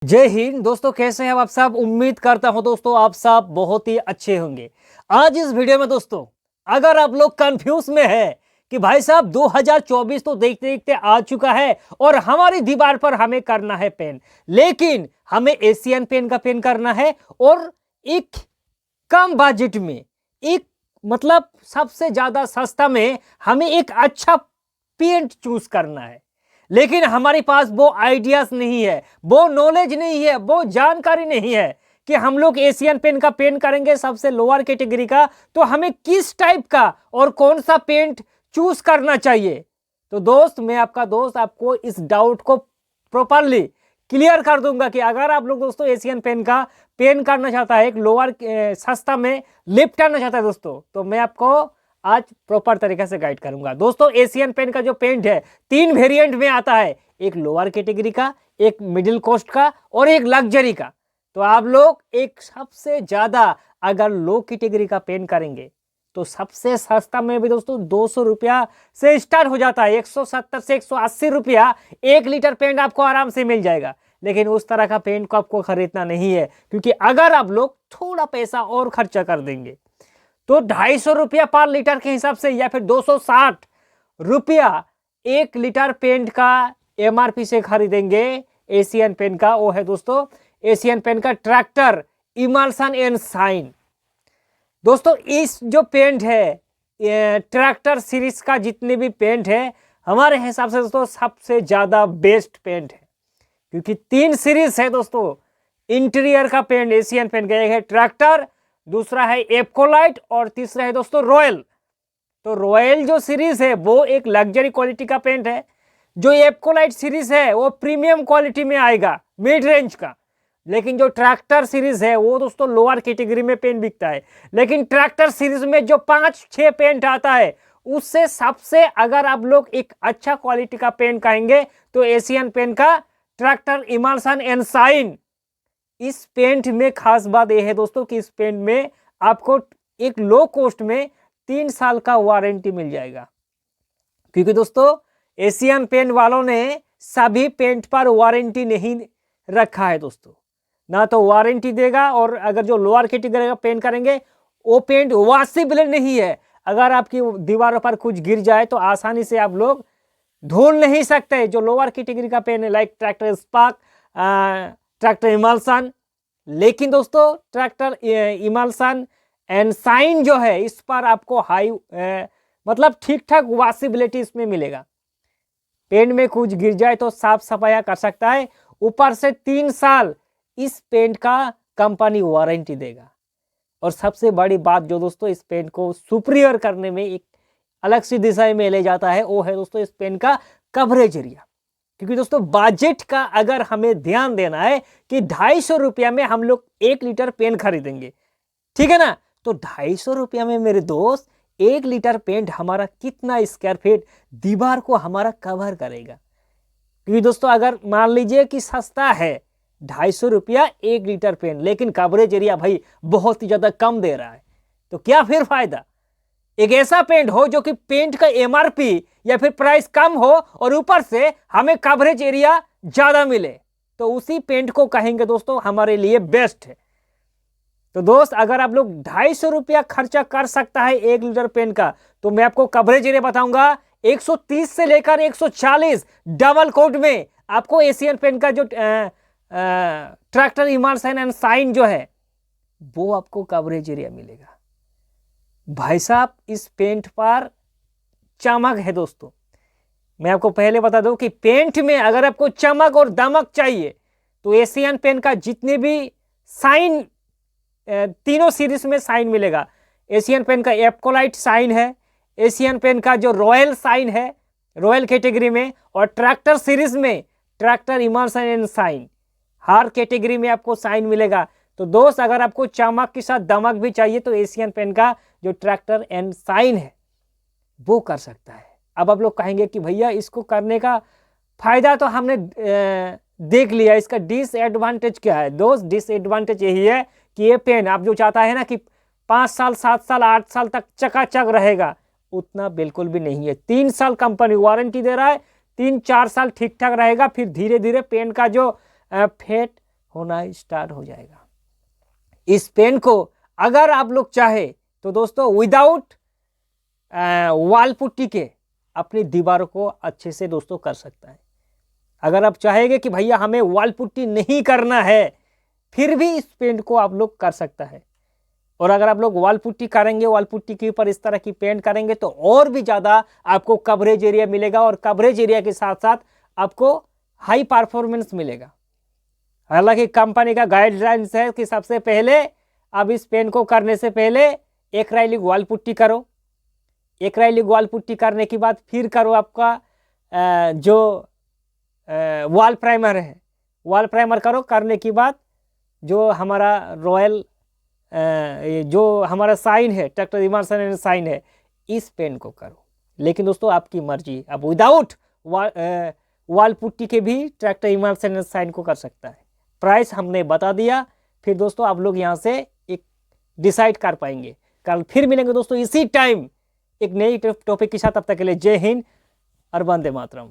जय हिंद दोस्तों, कैसे हैं आप सब। उम्मीद करता हूं दोस्तों आप सब बहुत ही अच्छे होंगे। आज इस वीडियो में दोस्तों अगर आप लोग कंफ्यूज में है कि भाई साहब 2024 तो देखते देखते आ चुका है और हमारी दीवार पर हमें करना है पेन, लेकिन हमें एशियन पेन का पेन करना है और एक कम बजट में, एक मतलब सबसे ज्यादा सस्ता में हमें एक अच्छा पेंट चूज करना है, लेकिन हमारे पास वो आइडियाज नहीं है, वो नॉलेज नहीं है, वो जानकारी नहीं है कि हम लोग एशियन पेंट का पेंट करेंगे सबसे लोअर कैटेगरी का, तो हमें किस टाइप का और कौन सा पेंट चूज करना चाहिए। तो दोस्त, मैं आपका दोस्त आपको इस डाउट को प्रॉपरली क्लियर कर दूंगा कि अगर आप लोग दोस्तों एशियन पेन का पेन करना चाहता है, एक लोअर सस्ता में लिफ्ट करना चाहता है दोस्तों, तो मैं आपको आज प्रॉपर तरीके से गाइड करूंगा। दोस्तों एशियन पेन का जो पेंट है 3 वेरिएंट में आता है, एक लोअर कैटेगरी का, एक मिडिल कॉस्ट का और एक लग्जरी का। तो आप लोग एक सबसे ज्यादा अगर लो कैटेगरी का पेन करेंगे तो सबसे सस्ता में भी दोस्तों 200 रुपया से स्टार्ट हो जाता है, 170 से 180 रुपया 1 लीटर पेंट आपको आराम से मिल जाएगा। लेकिन उस तरह का पेंट को आपको खरीदना नहीं है, क्योंकि अगर आप लोग थोड़ा पैसा और खर्चा कर देंगे तो 250 रुपया पर लीटर के हिसाब से या फिर 260 रुपया 1 लीटर पेंट का एमआरपी से खरीदेंगे एशियन पेन का। वो है दोस्तों एशियन पेन का ट्रैक्टर इमल्सन एंड शाइन। दोस्तों इस जो पेंट है ट्रैक्टर सीरीज का जितने भी पेंट है हमारे हिसाब से दोस्तों सबसे ज्यादा बेस्ट पेंट है, क्योंकि 3 सीरीज है दोस्तों इंटीरियर का पेंट एशियन पेंट का। एक है ट्रैक्टर, दूसरा है एप्कोलाइट और तीसरा है दोस्तों रॉयल। तो रॉयल जो सीरीज है वो एक लग्जरी क्वालिटी का पेंट है, जो एप्कोलाइट सीरीज है वो प्रीमियम क्वालिटी में आएगा, मिड रेंज का। लेकिन जो ट्रैक्टर सीरीज है वो दोस्तों लोअर कैटेगरी में पेन बिकता है। लेकिन ट्रैक्टर सीरीज में जो 5-6 पेंट आता है उससे सबसे अगर आप लोग एक अच्छा क्वालिटी का पेन कहेंगे तो एशियन पेन का ट्रैक्टर इमल्सन एंड शाइन। इस पेंट में खास बात यह है दोस्तों कि इस पेंट में आपको एक लो कॉस्ट में 3 साल का वारंटी मिल जाएगा, क्योंकि दोस्तों एशियन पेंट वालों ने सभी पेंट पर वारंटी नहीं रखा है दोस्तों, ना तो वारंटी देगा। और अगर जो लोअर कैटेगरी का पेंट करेंगे वो पेंट वॉशेबल नहीं है। अगर आपकी दीवारों पर कुछ गिर जाए तो आसानी से आप लोग धुल नहीं सकते। जो लोअर कैटेगरी का पेन है like tractor spark, tractor emulsion. लेकिन दोस्तों ट्रैक्टर इमल्सन एंड शाइन जो है इस पर आपको हाई मतलब ठीक ठाक वॉशेबिलिटी इसमें मिलेगा। पेंट में कुछ गिर जाए तो साफ सफाई कर सकता है, ऊपर से 3 साल इस पेंट का कंपनी वारंटी देगा। और सबसे बड़ी बात जो दोस्तों इस पेंट को सुपीरियर करने में एक अलग सी दिशा में ले जाता है वो है दोस्तों इस पेन का कवरेज एरिया। क्योंकि दोस्तों बजट का अगर हमें ध्यान देना है कि 250 रुपया में हम लोग 1 लीटर पेन खरीदेंगे, ठीक है ना, तो 250 रुपया में मेरे दोस्त 1 लीटर पेंट हमारा कितना स्क्वायर फीट दीवार को हमारा कवर करेगा। क्योंकि दोस्तों अगर मान लीजिए कि सस्ता है 250 रुपया 1 लीटर पेंट, लेकिन कवरेज एरिया भाई बहुत ही ज्यादा कम दे रहा है, तो क्या फिर फायदा। एक ऐसा पेंट हो जो कि पेंट का एमआरपी या फिर प्राइस कम हो और ऊपर से हमें कवरेज एरिया ज्यादा मिले, तो उसी पेंट को कहेंगे दोस्तों हमारे लिए बेस्ट है। तो दोस्त अगर आप लोग 250 रुपया खर्चा कर सकता है 1 लीटर पेंट का, तो मैं आपको कवरेज एरिया बताऊंगा 130 से लेकर 140 डबल कोट में आपको एशियन पेंट का जो ट्रैक्टर इमल्सन एंड शाइन जो है वो आपको कवरेज एरिया मिलेगा। भाई साहब इस पेंट पर चमक है दोस्तों। मैं आपको पहले बता दूं कि पेंट में अगर आपको चमक और दमक चाहिए तो एशियन पेंट का जितने भी शाइन, तीनों सीरीज में शाइन मिलेगा। एशियन पेंट का एप्कोलाइट शाइन है, एशियन पेंट का जो रॉयल शाइन है रॉयल कैटेगरी में, और ट्रैक्टर सीरीज में tractor emulsion and shine, her category में आपको शाइन मिलेगा। तो दोस्त अगर आपको चमक के साथ दमक भी चाहिए तो एशियन पेंट का जो ट्रैक्टर एंड शाइन है वो कर सकता है। अब आप लोग कहेंगे कि भैया इसको करने का फायदा तो हमने देख लिया, इसका डिसएडवांटेज क्या है। दोस्त डिसएडवांटेज यही है कि ये पेन आप जो चाहता है ना कि 5 साल 7 साल 8 साल तक चकाचक रहेगा, उतना बिल्कुल भी नहीं है। 3 साल कंपनी वारंटी दे रहा है, 3-4 साल ठीक ठाक रहेगा, फिर धीरे धीरे पेन का जो फेट होना स्टार्ट हो जाएगा। इस पेन को अगर आप लोग चाहे तो दोस्तों विदाउट वॉल पुट्टी के अपनी दीवार को अच्छे से दोस्तों कर सकता है। अगर आप चाहेंगे कि भैया हमें वॉल पुट्टी नहीं करना है, फिर भी इस पेंट को आप लोग कर सकता है। और अगर आप लोग वॉल पुट्टी करेंगे, वॉल पुट्टी के ऊपर इस तरह की पेंट करेंगे तो और भी ज़्यादा आपको कवरेज एरिया मिलेगा, और कवरेज एरिया के साथ साथ आपको हाई परफॉर्मेंस मिलेगा। हालांकि कंपनी का गाइडलाइंस है कि सबसे पहले अब इस पेंट को करने से पहले एक्राइलिक वॉल पुट्टी करो। एक्राइलिक वॉल पुट्टी करने के बाद फिर करो आपका जो वॉल प्राइमर है, वॉल प्राइमर करो। करने के बाद जो हमारा रॉयल जो हमारा साइन है, ट्रैक्टर इमर्शन साइन है, इस पेन को करो। लेकिन दोस्तों आपकी मर्जी, अब विदाउट वॉल पुट्टी के भी ट्रैक्टर इमर्शन साइन को कर सकता है। प्राइस हमने बता दिया, फिर दोस्तों आप लोग यहाँ से एक डिसाइड कर पाएंगे। कल फिर मिलेंगे दोस्तों इसी टाइम एक नई टॉपिक के साथ। तब तक के लिए जय हिंद और वंदे मातरम।